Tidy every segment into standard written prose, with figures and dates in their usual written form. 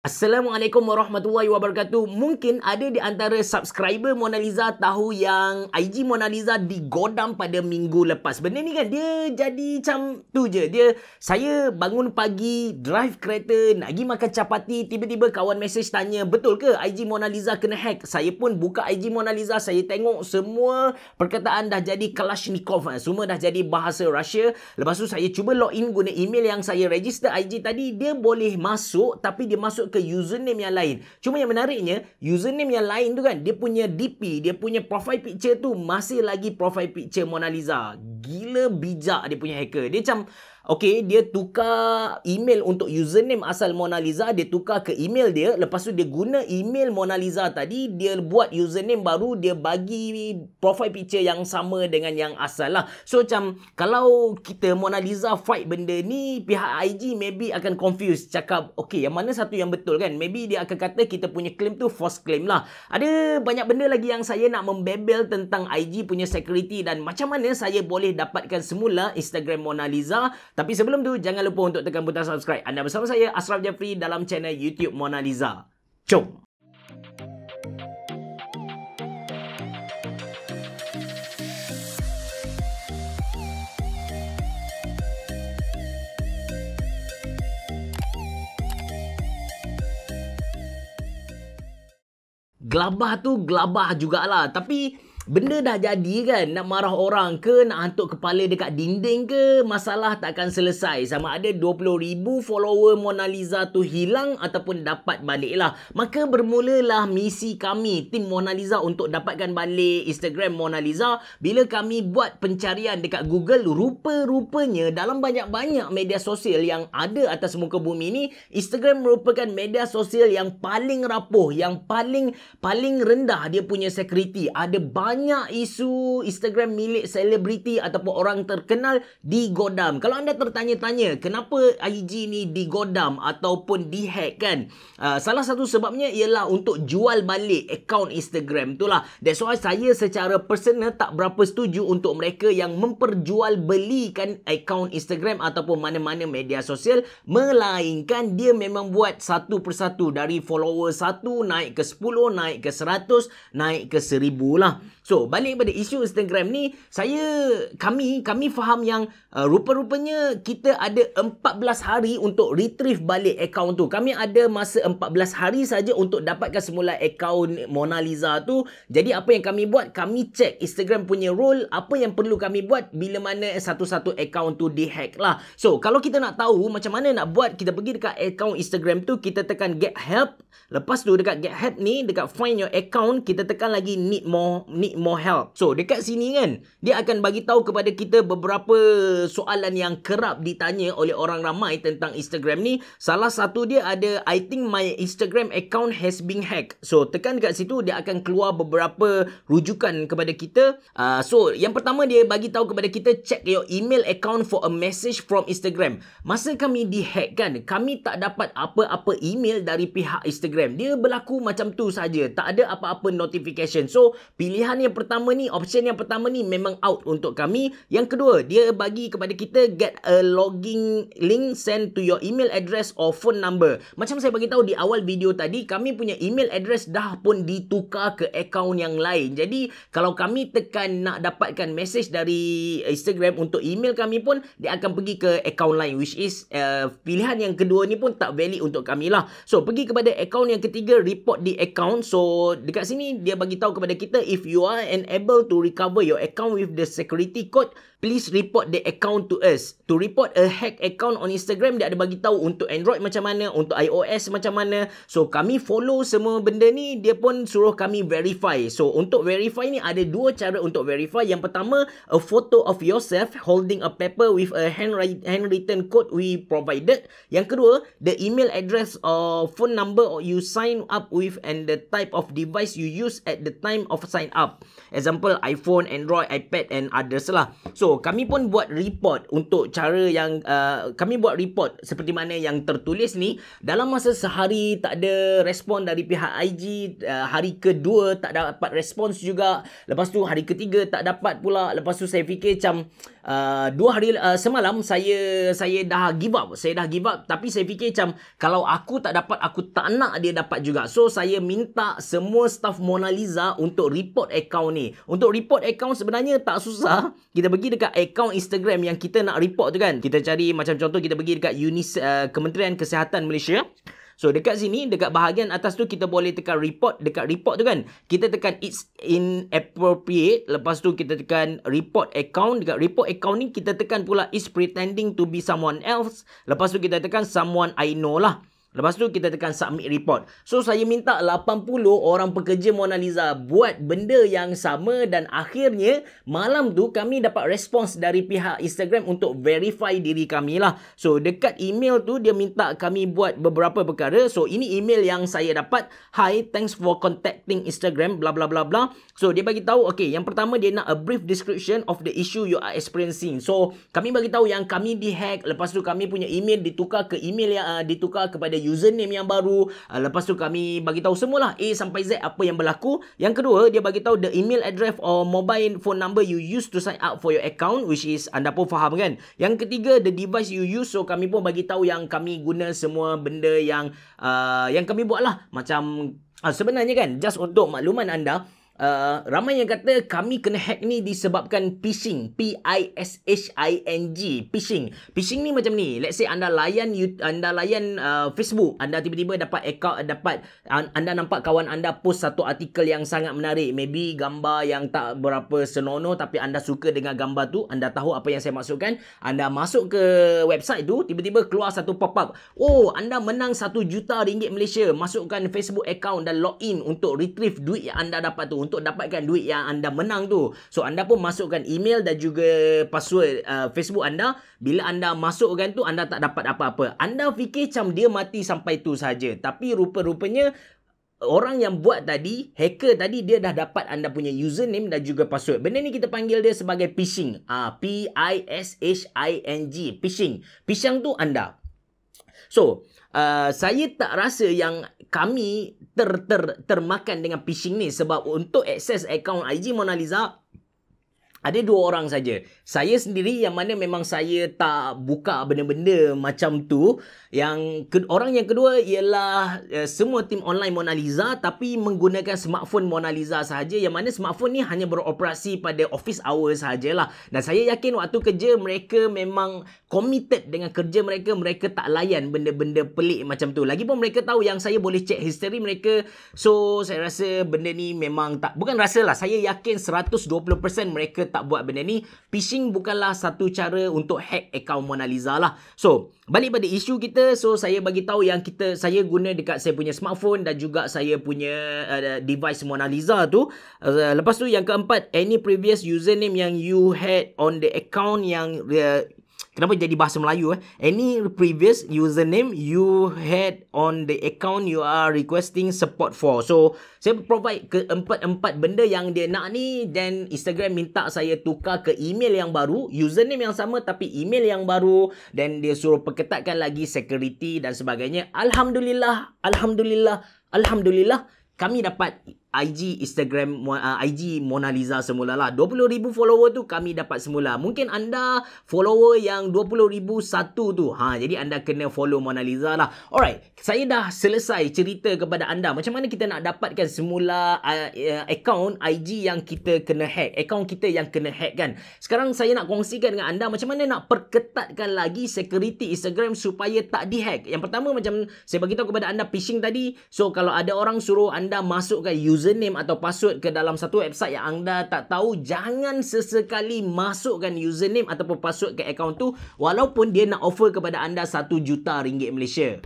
Assalamualaikum warahmatullahi wabarakatuh. Mungkin ada di antara subscriber Mona Lisa tahu yang IG Mona Lisa digodam pada minggu lepas. Benda ni kan dia jadi macam tu je. Saya bangun pagi, drive kereta, nak pergi makan capati, tiba-tiba kawan mesej tanya, betul ke IG Mona Lisa kena hack? Saya pun buka IG Mona Lisa, saya tengok semua perkataan dah jadi Kalashnikov. Semua dah jadi bahasa Rusia. Lepas tu saya cuba login guna email yang saya register IG tadi. Dia boleh masuk, tapi dia masuk ke username yang lain. Cuma yang menariknya, username yang lain tu kan, dia punya DP, dia punya profile picture tu masih lagi profile picture Mona Lisa. Gila bijak dia punya hacker. Dia macam, okay, dia tukar email untuk username asal Mona Lisa, dia tukar ke email dia. Lepas tu dia guna email Mona Lisa tadi, dia buat username baru, dia bagi profile picture yang sama dengan yang asal lah. So macam, kalau kita Mona Lisa fight benda ni, pihak IG maybe akan confused, cakap, okay, yang mana satu yang betul kan? Maybe dia akan kata kita punya claim tu false claim lah. Ada banyak benda lagi yang saya nak membebel tentang IG punya security dan macam mana saya boleh dapatkan semula Instagram Mona Lisa. Tapi sebelum tu, jangan lupa untuk tekan butang subscribe. Anda bersama saya, Ashraf Jeffrey, dalam channel YouTube Mona Lisa. Jom! Gelabah tu gelabah jugalah. Tapi benda dah jadi kan. Nak marah orang ke, nak hantuk kepala dekat dinding ke, masalah takkan selesai. Sama ada 20,000 follower Mona Lisa tu hilang ataupun dapat balik lah. Maka bermulalah misi kami, tim Mona Lisa, untuk dapatkan balik Instagram Mona Lisa. Bila kami buat pencarian dekat Google, rupa-rupanya dalam banyak-banyak media sosial yang ada atas muka bumi ni, Instagram merupakan media sosial yang paling rapuh, yang paling rendah dia punya security. Ada banyak isu Instagram milik selebriti ataupun orang terkenal digodam. Kalau anda tertanya-tanya kenapa IG ni digodam ataupun dihack kan, salah satu sebabnya ialah untuk jual balik akaun Instagram tu lah. That's why saya secara personal tak berapa setuju untuk mereka yang memperjualbelikan akaun Instagram ataupun mana-mana media sosial, melainkan dia memang buat satu persatu, dari follower 1 naik ke 10, naik ke 100, naik ke 1000 lah. So, balik pada isu Instagram ni, kami faham yang rupa-rupanya kita ada 14 hari untuk retrieve balik akaun tu. Kami ada masa 14 hari saja untuk dapatkan semula akaun Mona Lisa tu. Jadi apa yang kami buat, kami check Instagram punya rule, apa yang perlu kami buat bila mana satu-satu akaun tu dihack lah. So, kalau kita nak tahu macam mana nak buat, kita pergi dekat akaun Instagram tu, kita tekan get help. Lepas tu dekat get help ni, dekat find your account, kita tekan lagi need more help. So dekat sini kan, dia akan bagi tahu kepada kita beberapa soalan yang kerap ditanya oleh orang ramai tentang Instagram ni. Salah satu dia ada, I think my Instagram account has been hacked. So tekan dekat situ, dia akan keluar beberapa rujukan kepada kita. So yang pertama, dia bagi tahu kepada kita, check your email account for a message from Instagram. Masa kami dihack kan, kami tak dapat apa-apa email dari pihak Instagram. Dia berlaku macam tu saja, tak ada apa-apa notification. So pilihan yang pertama ni, option yang pertama ni memang out untuk kami. Yang kedua, dia bagi kepada kita get a login link send to your email address or phone number. Macam saya bagi tahu di awal video tadi, kami punya email address dah pun ditukar ke akaun yang lain. Jadi kalau kami tekan nak dapatkan message dari Instagram untuk email kami pun, dia akan pergi ke akaun lain, which is pilihan yang kedua ni pun tak valid untuk kami lah. So pergi kepada akaun yang ketiga, report the account. So dekat sini dia bagi tahu kepada kita, if you are unable to recover your account with the security code, please report the account to us. To report a hack account on Instagram, dia ada bagi tahu untuk Android macam mana, untuk iOS macam mana. So kami follow semua benda ni, dia pun suruh kami verify. So untuk verify ni ada dua cara untuk verify. Yang pertama, a photo of yourself holding a paper with a handwritten code we provided. Yang kedua, the email address or phone number you sign up with and the type of device you use at the time of sign up. Example, iPhone, Android, iPad and others lah. So So kami pun buat report untuk cara yang kami buat report seperti mana yang tertulis ni. Dalam masa sehari tak ada respon dari pihak IG, hari kedua tak dapat respons juga, lepas tu hari ketiga tak dapat pula. Lepas tu saya fikir macam 2 hari semalam saya dah give up. Tapi saya fikir macam kalau aku tak dapat, aku tak nak dia dapat juga. So saya minta semua staff Mona Lisa untuk report account ni. Untuk report account sebenarnya tak susah. Kita pergi dekat account Instagram yang kita nak report tu kan. Kita cari macam contoh kita pergi dekat Kementerian Kesihatan Malaysia. So dekat sini, dekat bahagian atas tu kita boleh tekan report. Dekat report tu kan, kita tekan it's inappropriate. Lepas tu kita tekan report account. Dekat report account ni kita tekan pula is pretending to be someone else. Lepas tu kita tekan someone I know lah. Lepas tu kita tekan submit report. So saya minta 80 orang pekerja Mona Lisa buat benda yang sama, dan akhirnya malam tu kami dapat respons dari pihak Instagram untuk verify diri kami lah. So dekat email tu dia minta kami buat beberapa perkara. So ini email yang saya dapat. Hi, thanks for contacting Instagram bla bla bla bla. So dia bagi tahu, okay, yang pertama dia nak a brief description of the issue you are experiencing. So kami bagi tahu yang kami dihack. Lepas tu kami punya email ditukar ke email yang ditukar kepada username yang baru. Lepas tu kami bagi tahu semualah A sampai Z apa yang berlaku. Yang kedua, dia bagi tahu the email address or mobile phone number you use to sign up for your account, which is anda pun faham kan. Yang ketiga, the device you use. So kami pun bagi tahu yang kami guna semua benda yang kami buat lah. Macam sebenarnya kan, just untuk makluman anda, ramai yang kata kami kena hack ni disebabkan phishing. P-I-S-H-I-N-G. Phishing ni macam ni. Let's say anda layan Facebook, anda tiba-tiba dapat account, anda nampak kawan anda post satu artikel yang sangat menarik, maybe gambar yang tak berapa senonoh, tapi anda suka dengan gambar tu, anda tahu apa yang saya maksudkan. Anda masuk ke website tu, tiba-tiba keluar satu pop-up, oh, anda menang 1 juta ringgit Malaysia. Masukkan Facebook account dan login untuk retrieve duit yang anda dapat tu, untuk dapatkan duit yang anda menang tu. So anda pun masukkan email dan juga password Facebook anda. Bila anda masukkan tu, anda tak dapat apa-apa. Anda fikir macam dia mati sampai tu saja, tapi rupa-rupanya orang yang buat tadi, hacker tadi, dia dah dapat anda punya username dan juga password. Benda ni kita panggil dia sebagai phishing. P-I-S-H-I-N-G. Phishing tu anda. So saya tak rasa yang kami termakan dengan phishing ni, sebab untuk akses akaun IG Mona Lisa ada 2 orang saja. Saya sendiri yang mana memang saya tak buka benda-benda macam tu. Orang yang kedua ialah semua tim online Mona Lisa tapi menggunakan smartphone Mona Lisa sahaja, yang mana smartphone ni hanya beroperasi pada office hour sahajalah. Dan saya yakin waktu kerja mereka memang committed dengan kerja mereka. Mereka tak layan benda-benda pelik macam tu. Lagipun mereka tahu yang saya boleh check history mereka. So saya rasa benda ni memang tak, bukan rasa lah, saya yakin 120% mereka tak buat benda ni. Phishing bukanlah satu cara untuk hack akaun Mona Lisa lah. So balik pada isu kita. So saya bagi tahu yang saya guna dekat saya punya smartphone dan juga saya punya device Mona Lisa tu. Lepas tu yang keempat, any previous username yang you had on the account yang kenapa jadi bahasa Melayu any previous username you had on the account you are requesting support for. So saya provide ke empat benda yang dia nak ni, dan Instagram minta saya tukar ke email yang baru, username yang sama tapi email yang baru, dan dia suruh perketatkan lagi security dan sebagainya. Alhamdulillah kami dapat IG Instagram, IG Mona Lisa semula lah. 20,000 follower tu kami dapat semula. Mungkin anda follower yang 20,001 tu. Jadi anda kena follow Mona Lisa lah. Alright, saya dah selesai cerita kepada anda macam mana kita nak dapatkan semula account IG yang kita kena hack. Account kita yang kena hack kan. Sekarang saya nak kongsikan dengan anda macam mana nak perketatkan lagi security Instagram supaya tak dihack. Yang pertama, macam saya bagi tahu kepada anda phishing tadi. So kalau ada orang suruh anda masukkan username atau password ke dalam satu website yang anda tak tahu, jangan sesekali masukkan username ataupun password ke akaun tu walaupun dia nak offer kepada anda 1 juta ringgit Malaysia.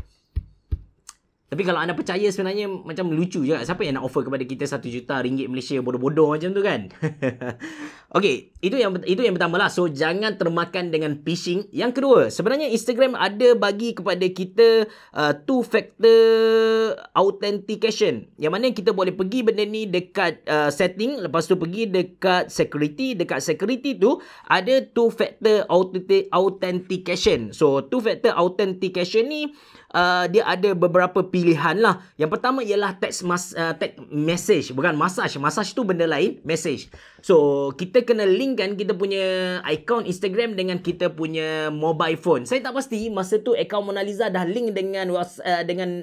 Tapi kalau anda percaya sebenarnya macam lucu je. Siapa yang nak offer kepada kita 1 juta ringgit Malaysia bodoh-bodoh macam tu kan? Okey, itu yang pertama lah. So jangan termakan dengan phishing. Yang kedua, sebenarnya Instagram ada bagi kepada kita two factor authentication. Yang mana kita boleh pergi benda ni dekat setting, lepas tu pergi dekat security. Dekat security tu ada two factor authentication. So two factor authentication ni dia ada beberapa pilihan lah. Yang pertama ialah text message. Bukan massage. Massage tu benda lain. Message. So, kita kena linkkan kita punya account Instagram dengan kita punya mobile phone. Saya tak pasti masa tu account Mona Lisa dah link dengan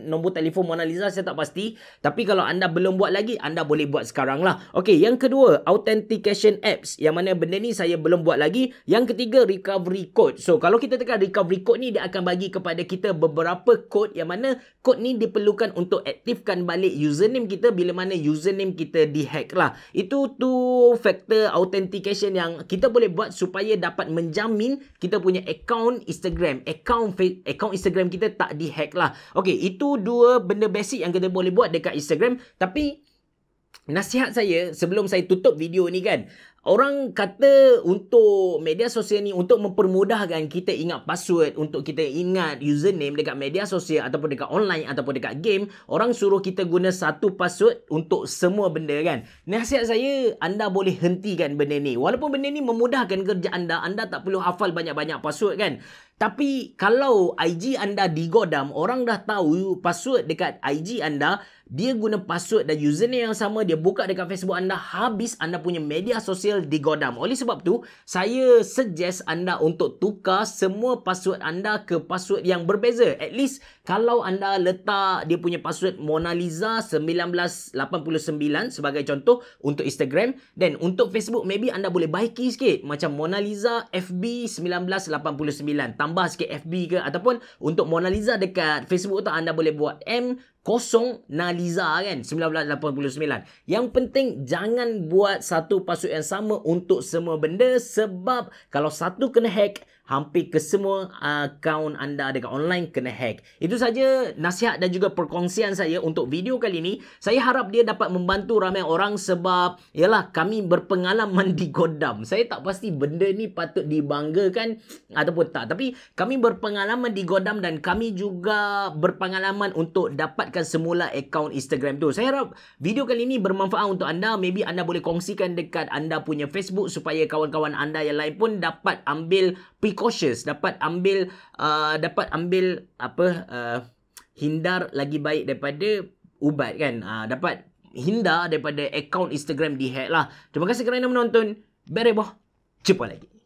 nombor telefon Mona Lisa. Saya tak pasti. Tapi kalau anda belum buat lagi, anda boleh buat sekarang lah. Okey, yang kedua, authentication apps. Yang mana benda ni saya belum buat lagi. Yang ketiga, recovery code. So, kalau kita tekan recovery code ni, dia akan bagi kepada kita beberapa kod yang mana kod ni diperlukan untuk aktifkan balik username kita bila mana username kita dihack lah. Itu two factor authentication yang kita boleh buat supaya dapat menjamin kita punya account Instagram, account Instagram kita tak dihack lah. Okey, itu dua benda basic yang kita boleh buat dekat Instagram. Tapi nasihat saya sebelum saya tutup video ni kan, orang kata untuk media sosial ni untuk mempermudahkan kita ingat password, untuk kita ingat username dekat media sosial ataupun dekat online ataupun dekat game, orang suruh kita guna satu password untuk semua benda kan. Nasihat saya, anda boleh hentikan benda ni. Walaupun benda ni memudahkan kerja anda tak perlu hafal banyak-banyak password kan. Tapi kalau IG anda digodam, orang dah tahu password dekat IG anda, dia guna password dan username yang sama, dia buka dekat Facebook anda, habis anda punya media sosial digodam. Oleh sebab tu, saya suggest anda untuk tukar semua password anda ke password yang berbeza. At least, kalau anda letak dia punya password Mona Lisa 1989 sebagai contoh untuk Instagram, dan untuk Facebook, maybe anda boleh baiki sikit. Macam Mona Lisa FB 1989. Tambah sikit FB ke, ataupun untuk Mona Lisa dekat Facebook tu anda boleh buat M0 Naliza kan 1989. Yang penting jangan buat satu password yang sama untuk semua benda, sebab kalau satu kena hack, hampir ke semua akaun anda dekat online kena hack. Itu saja nasihat dan juga perkongsian saya untuk video kali ini. Saya harap dia dapat membantu ramai orang sebab yalah, kami berpengalaman digodam. Saya tak pasti benda ni patut dibanggakan ataupun tak. Tapi kami berpengalaman digodam dan kami juga berpengalaman untuk dapatkan semula akaun Instagram tu. Saya harap video kali ini bermanfaat untuk anda. Maybe anda boleh kongsikan dekat anda punya Facebook supaya kawan-kawan anda yang lain pun dapat ambil precautious, dapat ambil hindar lagi baik daripada ubat kan. Dapat hindar daripada akaun Instagram dihack lah. Terima kasih kerana menonton. Bereboh. Jumpa lagi.